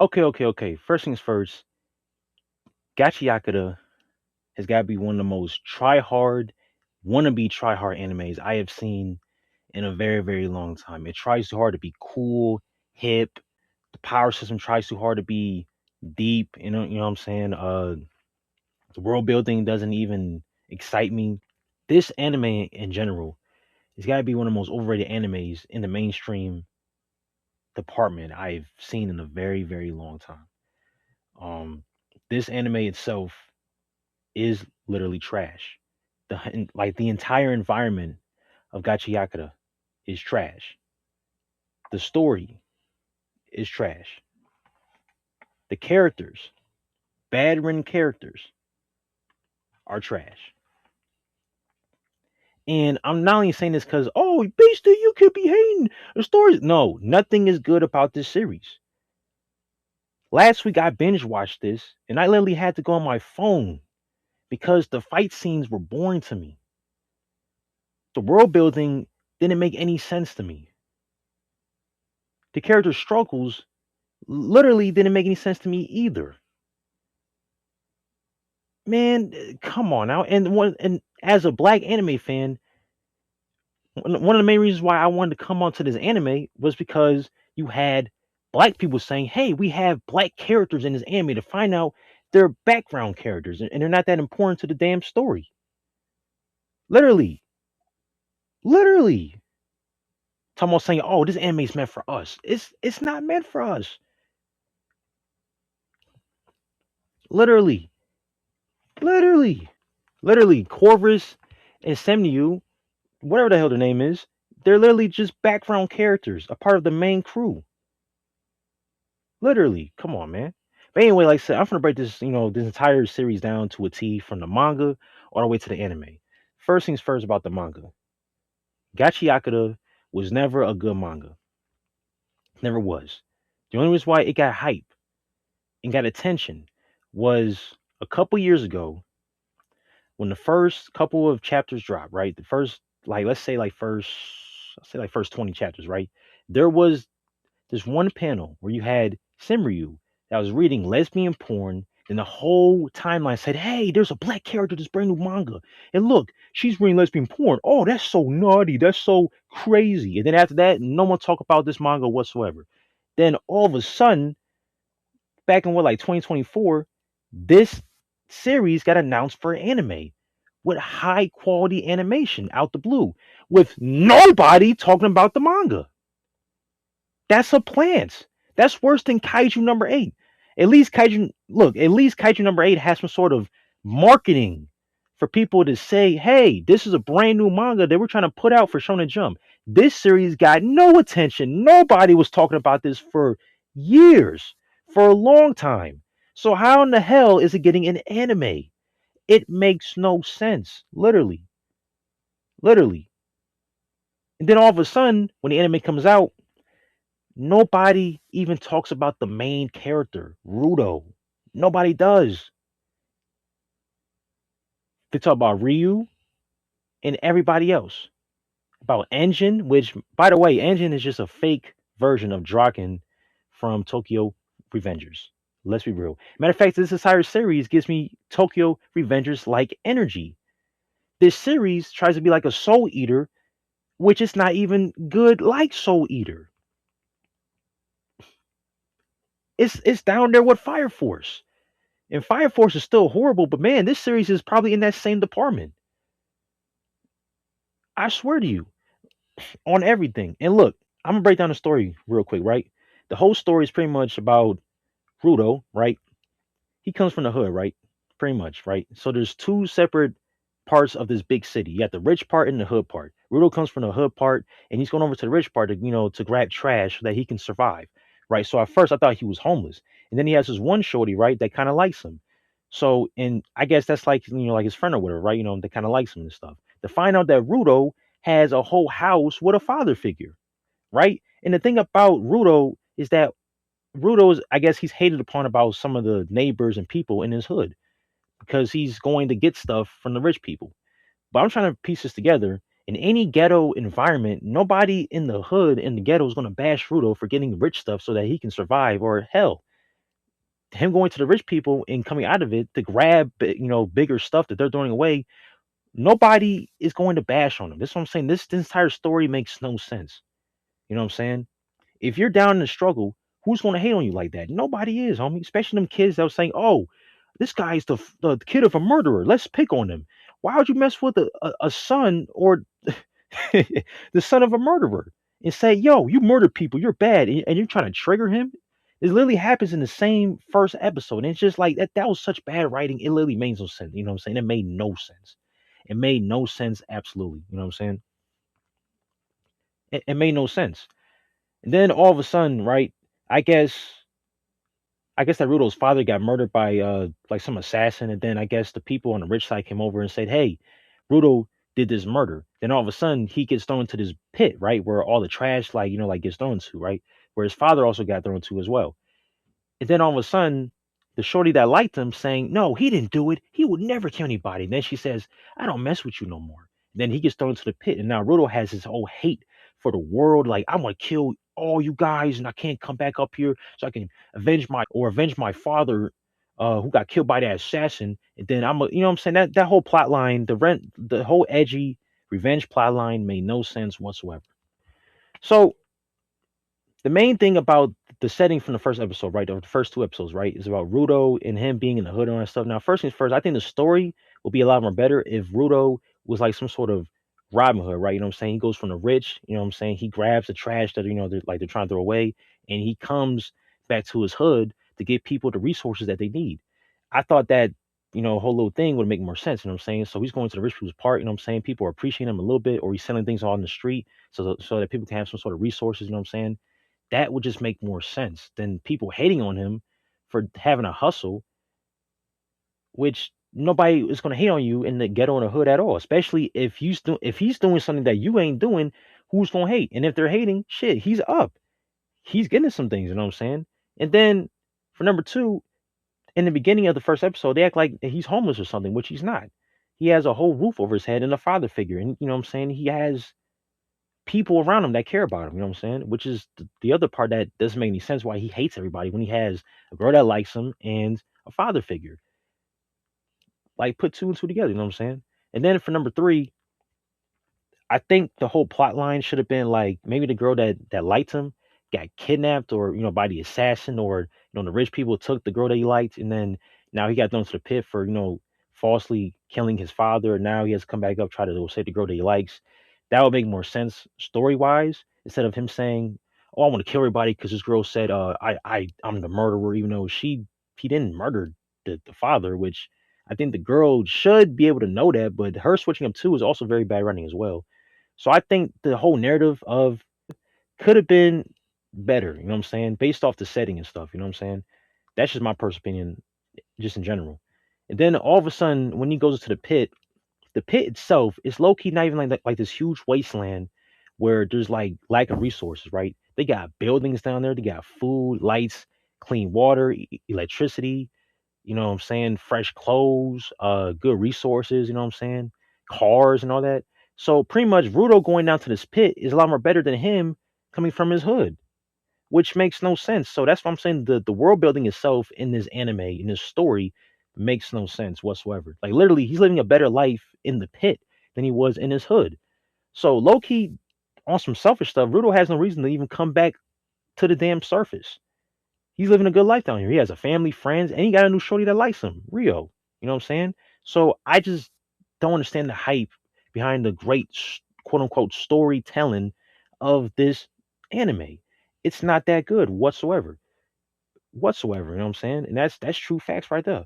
Okay. First things first, Gachiakuta has got to be one of the most try hard, wannabe try hard animes I have seen in a very, very long time. It tries too hard to be cool, hip. The power system tries too hard to be deep. You know what I'm saying? The world building doesn't even excite me. This anime in general has got to be one of the most overrated animes in the mainstream department I've seen in a very, very long time. Um, this anime itself is literally trash. The entire environment of Gachiakuta is trash. The story is trash. The characters, bad written characters, are trash. And I'm not only saying this because, oh, basically you could be hating the stories. No, nothing is good about this series. Last week I binge watched this and I literally had to go on my phone because the fight scenes were boring to me. The world building didn't make any sense to me. The character struggles literally didn't make any sense to me either. Man, come on now. And as a black anime fan, one of the main reasons why I wanted to come onto this anime was because you had black people saying, "Hey, we have black characters in this anime," to find out they're background characters and they're not that important to the damn story. Literally, literally. Talking about saying, "Oh, this anime is meant for us." It's not meant for us. Literally, literally, literally. Corvus and Semniu, whatever the hell their name is, they're literally just background characters, a part of the main crew. Literally, come on, man. But anyway, like I said, I'm gonna break this entire series down to a T from the manga all the way to the anime. First things first about the manga. Gachiakuta was never a good manga. Never was. The only reason why it got hype and got attention was a couple years ago when the first couple of chapters dropped, right? The first, like, let's say like first 20 chapters, right? There was this one panel where you had Simryu that was reading lesbian porn, and the whole timeline said, "Hey, there's a black character in this brand new manga, and look, she's reading lesbian porn. Oh, that's so naughty. That's so crazy." And then after that, no one talked about this manga whatsoever. Then all of a sudden, back in what like 2024, this series got announced for anime with high quality animation out the blue, with nobody talking about the manga. That's a plant. That's worse than Kaiju number 8. At least Kaiju number 8 has some sort of marketing for people to say, hey, this is a brand new manga they were trying to put out for Shonen Jump. This series got no attention. Nobody was talking about this for years, for a long time. So how in the hell is it getting an anime? It makes no sense. Literally. Literally. And then all of a sudden, when the anime comes out, nobody even talks about the main character, Rudo. Nobody does. They talk about Ryu and everybody else. About Engine, which, by the way, Engine is just a fake version of Draken from Tokyo Revengers. Let's be real. Matter of fact, this entire series gives me Tokyo Revengers like energy. This series tries to be like a Soul Eater, which is not even good like Soul Eater. It's down there with Fire Force. And Fire Force is still horrible, but man, this series is probably in that same department. I swear to you, on everything. And look, I'm gonna break down the story real quick, right? The whole story is pretty much about Rudo, right? He comes from the hood, right? Pretty much, right? So there's two separate parts of this big city. You got the rich part and the hood part. Rudo comes from the hood part, and he's going over to the rich part to grab trash so that he can survive, right? So at first I thought he was homeless, and then he has this one shorty, right, that kind of likes him. So, and I guess that's like like his friend or whatever, right? That kind of likes him and stuff. To find out that Rudo has a whole house with a father figure, right? And the thing about Rudo is that Rudo's, I guess he's hated upon about some of the neighbors and people in his hood because he's going to get stuff from the rich people. But I'm trying to piece this together. In any ghetto environment, nobody in the hood in the ghetto is going to bash Rudo for getting rich stuff so that he can survive. Or hell, him going to the rich people and coming out of it to grab bigger stuff that they're throwing away. Nobody is going to bash on him. This is what I'm saying. This entire story makes no sense. You know what I'm saying? If you're down in the struggle, who's going to hate on you like that? Nobody is, homie. Especially them kids that were saying, "Oh, this guy's the kid of a murderer. Let's pick on him." Why would you mess with a son or the son of a murderer and say, "Yo, you murdered people. You're bad," and you're trying to trigger him? It literally happens in the same first episode, and it's just like that. That was such bad writing. It literally made no sense. You know what I'm saying? It made no sense. It made no sense. Absolutely. You know what I'm saying? It made no sense. And then all of a sudden, right? I guess I guess that Rudo's father got murdered by like some assassin, and then I guess the people on the rich side came over and said, "Hey, Rudo did this murder." Then all of a sudden he gets thrown into this pit, right, where all the trash like gets thrown to, right, where his father also got thrown to as well. And then all of a sudden, the shorty that liked him saying, "No, he didn't do it. He would never kill anybody." And then she says, "I don't mess with you no more." Then he gets thrown into the pit. And now Rudo has his whole hate for the world. Like, I'm going to kill all you guys and I can't come back up here so I can avenge my father who got killed by that assassin. And then you know what I'm saying? That whole plot line, the whole edgy revenge plot line made no sense whatsoever. So the main thing about the setting from the first episode, right, or the first two episodes, right, is about Rudo and him being in the hood and all that stuff. Now, first things first, I think the story will be a lot more better if Rudo was like some sort of Robin Hood, right? You know what I'm saying? He goes from the rich, you know what I'm saying? He grabs the trash that they're trying to throw away, and he comes back to his hood to give people the resources that they need. I thought that whole little thing would make more sense. You know what I'm saying? So he's going to the rich people's part. You know what I'm saying? People are appreciating him a little bit, or he's selling things on the street so that people can have some sort of resources. You know what I'm saying? That would just make more sense than people hating on him for having a hustle, which nobody is going to hate on you in the ghetto and the hood at all. Especially if he's doing something that you ain't doing, who's going to hate? And if they're hating, shit, he's up. He's getting some things. You know what I'm saying? And then for number two, in the beginning of the first episode, they act like he's homeless or something, which he's not. He has a whole roof over his head and a father figure, and you know what I'm saying. He has people around him that care about him. You know what I'm saying? Which is the other part that doesn't make any sense why he hates everybody when he has a girl that likes him and a father figure. Like put two and two together. You know what I'm saying? And then for number three, I think the whole plot line should have been like maybe the girl that liked him got kidnapped or by the assassin or the rich people took the girl that he liked and then now he got thrown to the pit for falsely killing his father and now he has to come back up try to save the girl that he likes. That would make more sense story wise instead of him saying, "Oh, I want to kill everybody because this girl said I'm the murderer," even though he didn't murder the father, which I think the girl should be able to know that, but her switching up too is also very bad writing as well. So I think the whole narrative of could have been better, you know what I'm saying? Based off the setting and stuff, you know what I'm saying? That's just my personal opinion, just in general. And then all of a sudden, when he goes to the pit itself is low key not even like this huge wasteland where there's like lack of resources, right? They got buildings down there, they got food, lights, clean water, electricity, you know what I'm saying? Fresh clothes, good resources, you know what I'm saying? Cars and all that. So pretty much Rudo going down to this pit is a lot more better than him coming from his hood, which makes no sense. So that's what I'm saying. The world building itself in this anime, in this story, makes no sense whatsoever. Like literally, he's living a better life in the pit than he was in his hood. So low key, on some selfish stuff, Rudo has no reason to even come back to the damn surface. He's living a good life down here. He has a family, friends, and he got a new shorty that likes him, Rio. You know what I'm saying? So I just don't understand the hype behind the great quote unquote storytelling of this anime. It's not that good whatsoever. Whatsoever. You know what I'm saying? And that's true facts right there.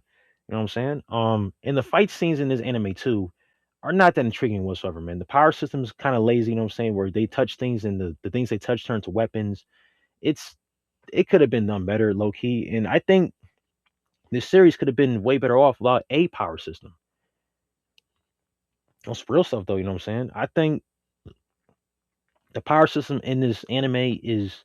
You know what I'm saying? And the fight scenes in this anime too are not that intriguing whatsoever, man. The power system is kind of lazy, you know what I'm saying, where they touch things and the things they touch turn to weapons. It's it could have been done better, low key. And I think this series could have been way better off without a power system. That's real stuff, though. You know what I'm saying? I think the power system in this anime is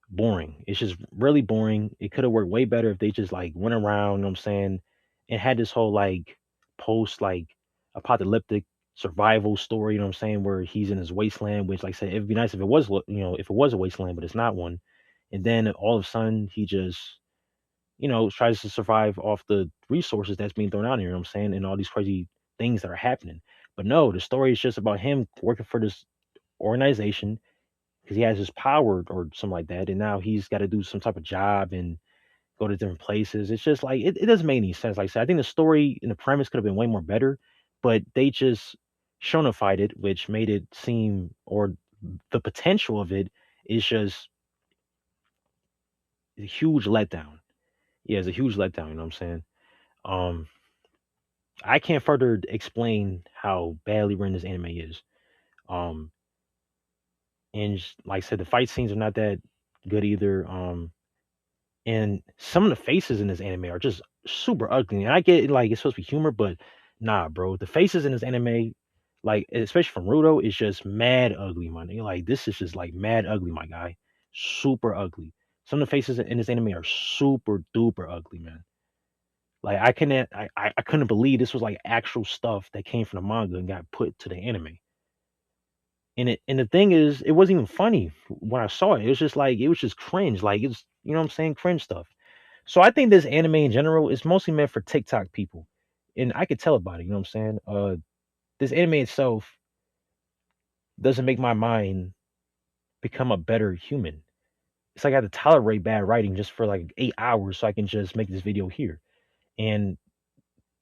boring. It's just really boring. It could have worked way better if they just like went around. You know what I'm saying? And had this whole like post like apocalyptic survival story. You know what I'm saying? Where he's in his wasteland, which like I said, it'd be nice if it was if it was a wasteland, but it's not one. And then all of a sudden he just tries to survive off the resources that's being thrown out here, you know what I'm saying, and all these crazy things that are happening. But no, the story is just about him working for this organization because he has his power or something like that, and now he's got to do some type of job and go to different places. It's just like it doesn't make any sense. Like I said, I think the story and the premise could have been way more better, but they just shonified it, which made it seem, or the potential of it is just a huge letdown. Yeah, it's a huge letdown. You know what I'm saying? Um, I can't further explain how badly written this anime is. Um, and like I said, the fight scenes are not that good either. And some of the faces in this anime are just super ugly. And I get like it's supposed to be humor, but nah, bro. The faces in this anime, like especially from Rudo, is just mad ugly, man. Like this is just like mad ugly, my guy. Super ugly. Some of the faces in this anime are super duper ugly, man. Like I couldn't believe this was like actual stuff that came from the manga and got put to the anime. And the thing is, it wasn't even funny when I saw it. It was just like it was just cringe. Like it's what I'm saying, cringe stuff. So I think this anime in general is mostly meant for TikTok people. And I could tell about it, you know what I'm saying? This anime itself doesn't make my mind become a better human. It's like I have to tolerate bad writing just for like 8 hours so I can just make this video here. And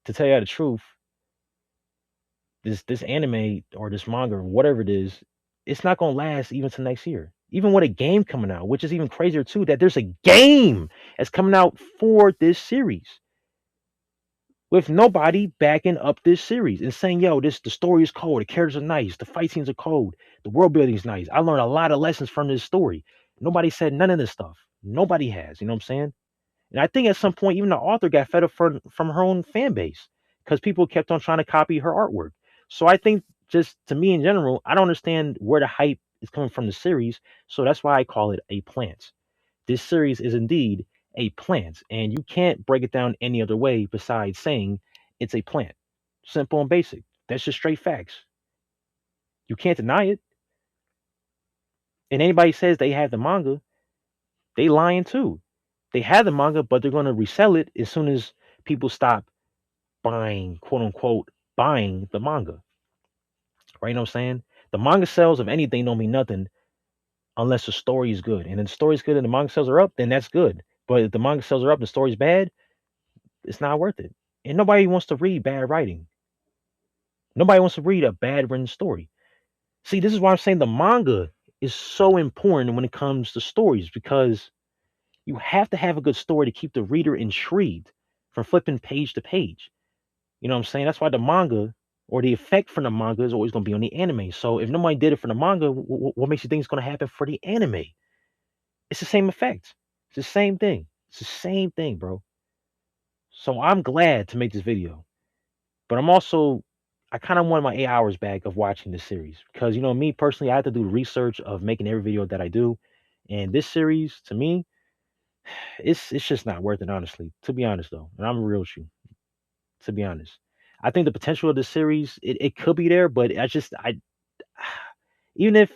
to tell you the truth, this anime or this manga or whatever it is, it's not gonna last even to next year. Even with a game coming out, which is even crazier too, that there's a game that's coming out for this series with nobody backing up this series and saying, "Yo, the story is cold, the characters are nice, the fight scenes are cold, the world building is nice. I learned a lot of lessons from this story." Nobody said none of this stuff. Nobody has. You know what I'm saying? And I think at some point, even the author got fed up from her own fan base because people kept on trying to copy her artwork. So I think, just to me in general, I don't understand where the hype is coming from the series. So that's why I call it a plant. This series is indeed a plant, and you can't break it down any other way besides saying it's a plant. Simple and basic. That's just straight facts. You can't deny it. And anybody says they have the manga, they lying too. They have the manga, but they're going to resell it as soon as people stop buying, quote unquote, buying the manga. Right? You know what I'm saying? The manga sales of anything don't mean nothing unless the story is good. And if the story is good and the manga sales are up, then that's good. But if the manga sales are up and the story's bad, it's not worth it. And nobody wants to read bad writing. Nobody wants to read a bad written story. See, this is why I'm saying the manga is so important when it comes to stories because you have to have a good story to keep the reader intrigued from flipping page to page. You know what I'm saying? That's why the manga or the effect from the manga is always going to be on the anime. So if nobody did it for the manga, what makes you think it's going to happen for the anime? It's the same effect. It's the same thing. It's the same thing, bro. So I'm glad to make this video, but I kind of want my 8 hours back of watching this series because me personally, I have to do the research of making every video that I do, and this series to me, it's just not worth it, honestly. To be honest, though, and I'm real with you. To be honest, I think the potential of the series it could be there, but I even if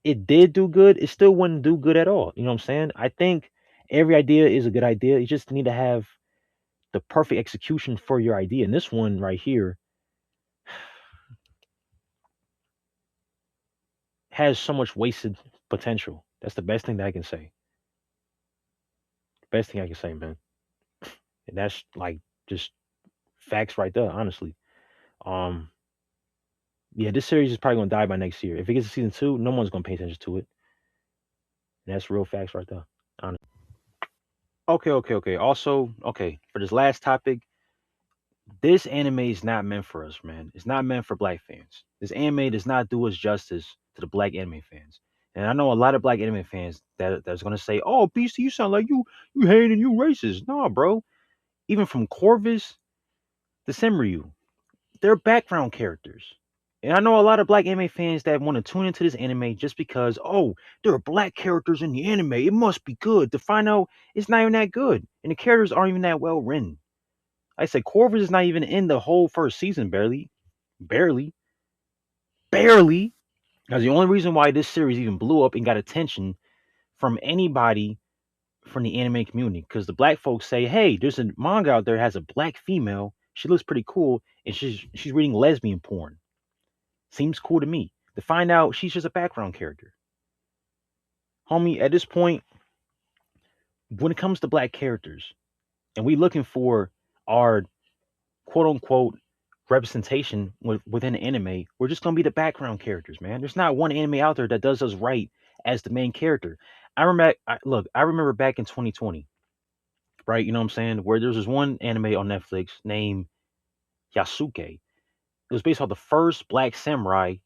it did do good, it still wouldn't do good at all. You know what I'm saying? I think every idea is a good idea. You just need to have the perfect execution for your idea. And this one right here has so much wasted potential. That's the best thing that I can say. Best thing I can say, man. And that's like just facts right there, honestly. Um, yeah, this series is probably gonna die by next year. If it gets to season two, no one's gonna pay attention to it. And that's real facts right there. Honestly. Okay, okay, okay. Also, okay, for this last topic, this anime is not meant for us, man. It's not meant for black fans. This anime does not do us justice to the black anime fans. And I know a lot of black anime fans that's gonna say, "Oh, BC, you sound like you hating and you racist." No, bro. Even from Corvus to Senryu, they're background characters. And I know a lot of black anime fans that want to tune into this anime just because, oh, there are black characters in the anime. It must be good. To find out it's not even that good. And the characters aren't even that well written. Like I said, Corvus is not even in the whole first season, barely. Barely. Barely. Because the only reason why this series even blew up and got attention from anybody from the anime community because the black folks say, hey, there's a manga out there that has a black female. She looks pretty cool, and she's reading lesbian porn. Seems cool to me. To find out she's just a background character. Homie, at this point, when it comes to black characters, and we looking for our quote unquote representation within the anime, we're just gonna be the background characters, man. There's not one anime out there that does us right as the main character. I remember back in 2020, right? You know what I'm saying? Where there's this one anime on Netflix named Yasuke. It was based on the first black samurai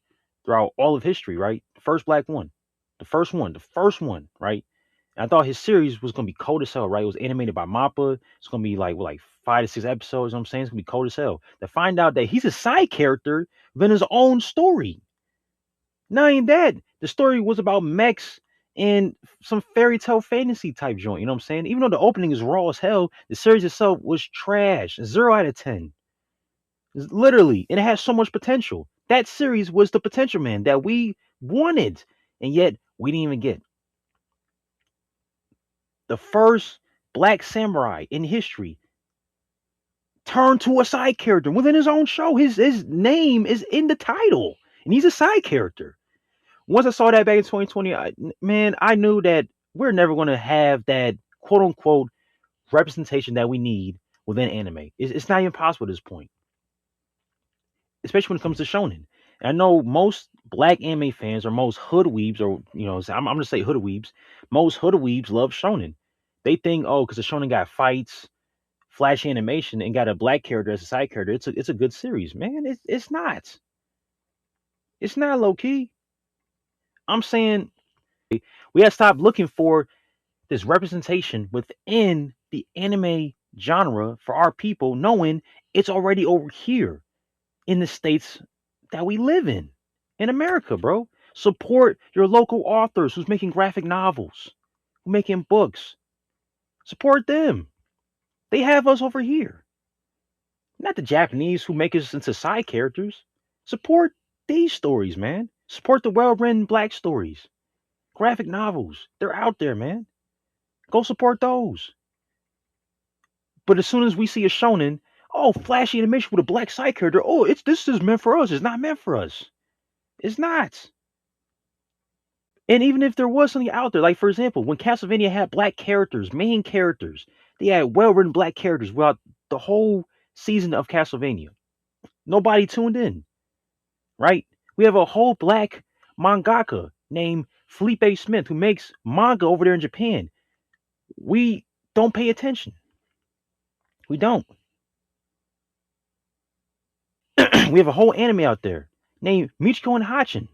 throughout all of history, right? First black one, the first one, right? And I thought his series was gonna be cold as hell, right? It was animated by Mappa. It's gonna be like 5 to 6 episodes. You know what I'm saying, it's gonna be cold as hell. To find out that he's a side character within his own story. Not even that, the story was about mechs and some fairy tale fantasy type joint. You know what I'm saying? Even though the opening is raw as hell, the series itself was trash. 0 out of 10. Literally, and it has so much potential. That series was the potential, man, that we wanted, and yet we didn't even get. The first black samurai in history turned to a side character within his own show. His name is in the title, and he's a side character. Once I saw that back in 2020, man, I knew that we're never going to have that quote unquote representation that we need within anime. It's not even possible at this point, especially when it comes to shonen. And I know most black anime fans or most hood weebs, or I'm gonna say hood weebs. Most hood weebs love shonen. They think, oh, because the shonen got fights, flashy animation, and got a black character as a side character, it's a good series, man. It's not. It's not low key. I'm saying we gotta stop looking for this representation within the anime genre for our people, knowing it's already over here in the states that we live in America, bro. Support your local authors who's making graphic novels, who making books. Support them. They have us over here. Not the Japanese who make us into side characters. Support these stories, man. Support the well-written black stories, graphic novels. They're out there, man. Go support those. But as soon as we see a shonen, oh, flashy animation with a black side character, oh, this is meant for us. It's not meant for us. It's not. And even if there was something out there, like for example, when Castlevania had black characters, main characters, they had well-written black characters throughout the whole season of Castlevania. Nobody tuned in, right? We have a whole black mangaka named Felipe Smith who makes manga over there in Japan. We don't pay attention. We don't. We have a whole anime out there named Michiko and Hachin.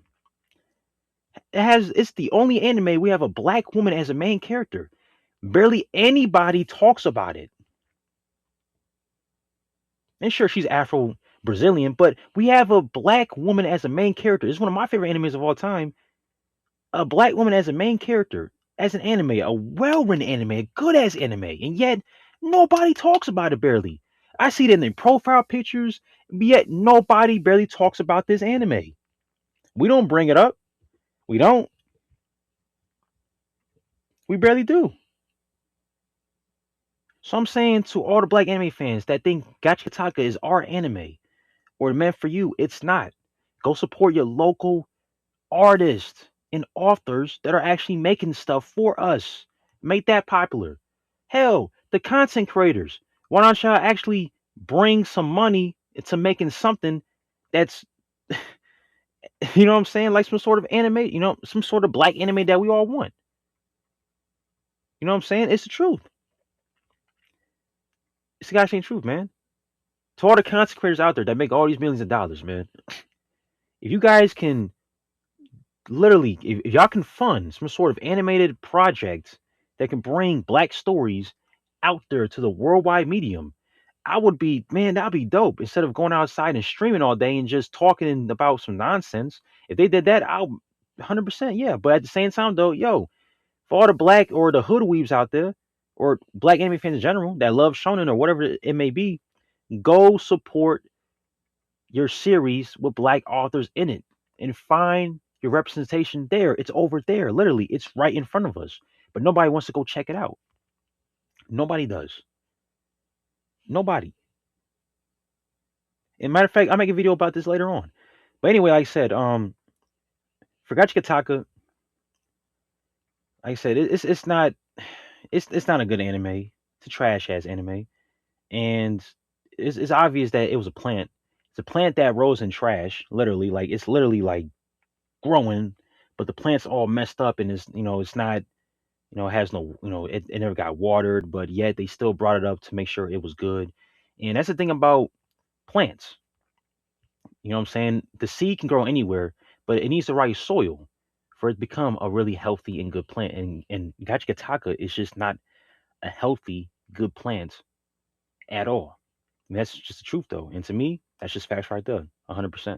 It's the only anime we have a black woman as a main character. Barely anybody talks about it. And sure, she's Afro Brazilian, but we have a black woman as a main character. It's one of my favorite animes of all time. A black woman as a main character, as an anime, a well-written anime, a good-ass anime, and yet nobody talks about it barely. I see it in their profile pictures, but yet nobody barely talks about this anime. We don't bring it up. We don't. We barely do. So I'm saying to all the black anime fans that think Gachiakuta is our anime or meant for you, it's not. Go support your local artists and authors that are actually making stuff for us. Make that popular. Hell, the content creators. Why don't y'all actually bring some money into making something that's, you know what I'm saying, like some sort of anime, some sort of black anime that we all want. You know what I'm saying? It's the truth. It's the gosh ain't truth, man. To all the content creators out there that make all these millions of dollars, man. If you guys can literally, if y'all can fund some sort of animated project that can bring black stories out there to the worldwide medium, I would be, man, that'd be dope. Instead of going outside and streaming all day and just talking about some nonsense, if they did that, I'll 100%, yeah. But at the same time, though, yo, for all the black or the hood weaves out there, or black anime fans in general that love shonen or whatever it may be, go support your series with black authors in it and find your representation there. It's over there. Literally, it's right in front of us. But nobody wants to go check it out. Nobody does. Nobody. And matter of fact, I'll make a video about this later on. But anyway, like I said, for Gachiakuta, like I said, it's not it's not a good anime. It's a trash ass anime, and it's obvious that it was a plant. It's a plant that rose in trash, literally. Like it's literally like growing, but the plant's all messed up and it's not it has no it never got watered, but yet they still brought it up to make sure it was good. And that's the thing about plants. You know what I'm saying? The seed can grow anywhere, but it needs the right soil for it to become a really healthy and good plant. And Gachikataka is just not a healthy, good plant at all. And that's just the truth though. And to me, that's just facts right there. 100%.